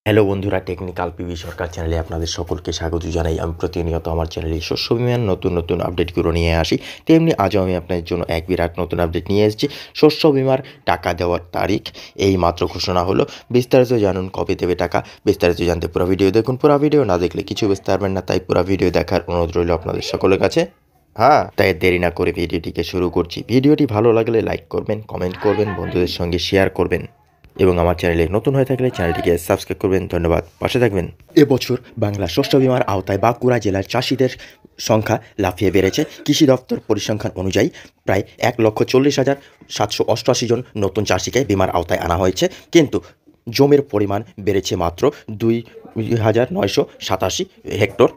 Hello বন্ধুরা, technical PV সরকার চ্যানেলে আপনাদের সকলকে স্বাগত জানাই। আমি প্রতিনিয়ত আমার চ্যানেলে শস্য বিমার নতুন আপডেটগুলো নিয়ে আসি। তেমনি আজও আমি আপনাদের জন্য এক বিরাট নতুন আপডেট নিয়ে এসেছি। শস্য বিমার টাকা দেওয়ার তারিখ এই মাত্র ঘোষণা হলো। বিস্তারিত জানুন কবে দেবে টাকা। বিস্তারিত জানতে পুরো ভিডিও দেখুন। পুরো ভিডিও না দেখলে কিছু বুঝতে পারবেন না, তাই পুরো ভিডিও দেখার অনুরোধ রইল আপনাদের সকলের কাছে। তাই দেরি না করে ভিডিওটিকে শুরু করছি। ভিডিওটি ভালো লাগলে লাইক করবেন, কমেন্ট করবেন, বন্ধুদের সঙ্গে শেয়ার করবেন এবং আমার চ্যানেলে নতুন হয়ে থাকলে চ্যানেলটিকে সাবস্ক্রাইব করবেন। ধন্যবাদ, পাশে থাকবেন। এবছর বাংলা শস্য বিমার আওতায় বাঁকুড়া জেলার চাষিদের সংখ্যা লাফিয়ে বেড়েছে। কৃষি দপ্তর পরিসংখ্যান অনুযায়ী প্রায় 1,40,788 জন নতুন চাষিকে বিমার আওতায় আনা হয়েছে, কিন্তু জমির পরিমাণ বেড়েছে মাত্র 2,987 হেক্টর।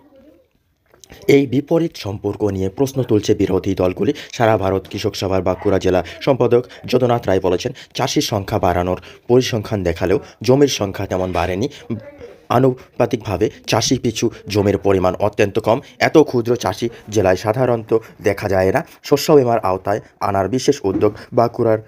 এই বিপরীত সম্পর্ক নিয়ে প্রশ্ন তুলছে বিরোধী দলগুলি। সারা ভারত কৃষক সভার বাঁকুড়া জেলা সম্পাদক যদুনাথ রায় বলেছেন, চাষির সংখ্যা বাড়ানোর পরিসংখ্যান দেখালেও জমির সংখ্যা তেমন বাড়েনি। আনুপাতিকভাবে চাষি পিছু জমির পরিমাণ অত্যন্ত কম। এত ক্ষুদ্র চাষি জেলায় সাধারণত দেখা যায় না। শস্য বিমার আওতায় আনার বিশেষ উদ্যোগ বাঁকুড়ার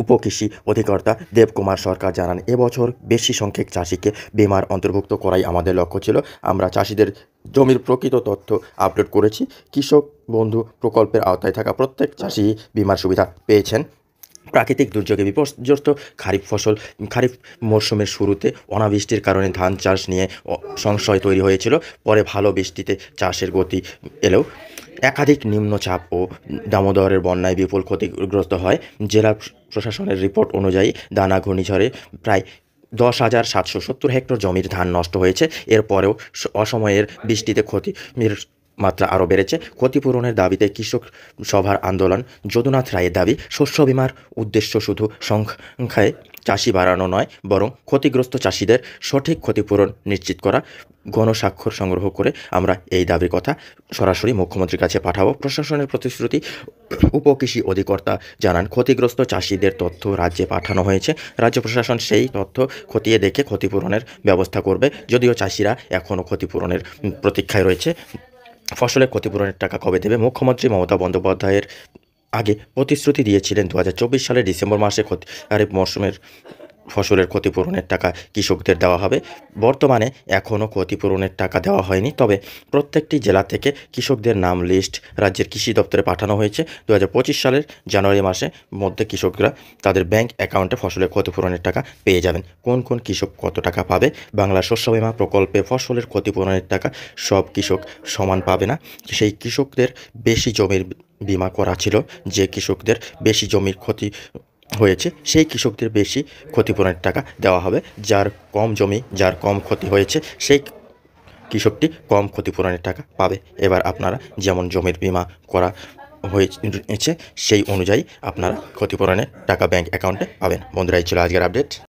উপকৃষি অধিকর্তা দেবকুমার সরকার জানান, এবছর বেশি সংখ্যক চাষিকে বিমার অন্তর্ভুক্ত করাই আমাদের লক্ষ্য ছিল। আমরা চাষিদের জমির প্রকৃত তথ্য আপলোড করেছি। কৃষক বন্ধু প্রকল্পের আওতায় থাকা প্রত্যেক চাষি বিমার সুবিধা পেয়েছেন। প্রাকৃতিক দুর্যোগে বিপর্যস্ত খারিফ মরশুমের শুরুতে অনাবৃষ্টির কারণে ধান চাষ নিয়ে সংশয় তৈরি হয়েছিল। পরে ভালো বৃষ্টিতে চাষের গতি এলেও একাধিক নিম্নচাপ ও দামোদরের বন্যায় বিপুল ক্ষতিগ্রস্ত হয়। জেলা প্রশাসনের রিপোর্ট অনুযায়ী দানা ঘূর্ণিঝড়ে প্রায় 10,770 হেক্টর জমির ধান নষ্ট হয়েছে। এরপরেও অসময়ের বৃষ্টিতে ক্ষতির মাত্রা আরও বেড়েছে। ক্ষতিপূরণের দাবিতে কৃষক সভার আন্দোলন। যদুনাথ রায়ের দাবি, শস্য বিমার উদ্দেশ্য শুধু সংখ্যায় চাষি বাড়ানো নয়, বরং ক্ষতিগ্রস্ত চাষিদের সঠিক ক্ষতিপূরণ নিশ্চিত করা। গণস্বাক্ষর সংগ্রহ করে আমরা এই দাবির কথা সরাসরি মুখ্যমন্ত্রীর কাছে পাঠাবো। প্রশাসনের প্রতিশ্রুতি। উপকৃষি অধিকর্তা জানান, ক্ষতিগ্রস্ত চাষিদের তথ্য রাজ্যে পাঠানো হয়েছে। রাজ্য প্রশাসন সেই তথ্য খতিয়ে দেখে ক্ষতিপূরণের ব্যবস্থা করবে। যদিও চাষিরা এখনও ক্ষতিপূরণের প্রতীক্ষায় রয়েছে। ফসলের ক্ষতিপূরণের টাকা কবে দেবে? মুখ্যমন্ত্রী মমতা বন্দ্যোপাধ্যায়ের আগে প্রতিশ্রুতি দিয়েছিলেন 2024 সালের ডিসেম্বর মাসে খারিফ মরশুমের ফসলের ক্ষতিপূরণের টাকা কৃষকদের দেওয়া হবে। বর্তমানে এখনও ক্ষতিপূরণের টাকা দেওয়া হয়নি, তবে প্রত্যেকটি জেলা থেকে কৃষকদের নাম লিস্ট রাজ্যের কৃষি দপ্তরে পাঠানো হয়েছে। 2025 সালের জানুয়ারি মাসের মধ্যে কৃষকরা তাদের ব্যাংক অ্যাকাউন্টে ফসলের ক্ষতিপূরণের টাকা পেয়ে যাবেন। কোন কোন কৃষক কত টাকা পাবে? বাংলা শস্য বিমা প্রকল্পে ফসলের ক্ষতিপূরণের টাকা সব কৃষক সমান পাবে না। সেই কৃষকদের বেশি জমির বিমা করা ছিল, যে কৃষকদের বেশি জমির ক্ষতি হয়েছে সেই কৃষকদের বেশি ক্ষতিপূরণের টাকা দেওয়া হবে। যার কম জমি, যার কম ক্ষতি হয়েছে, সেই কৃষকটি কম ক্ষতিপূরণের টাকা পাবে। এবার আপনারা যেমন জমির বিমা করা হয়েছে সেই অনুযায়ী আপনারা ক্ষতিপূরণের টাকা ব্যাংক অ্যাকাউন্টে পাবেন। বন্ধুরা, এই ছিল আজকের আপডেট।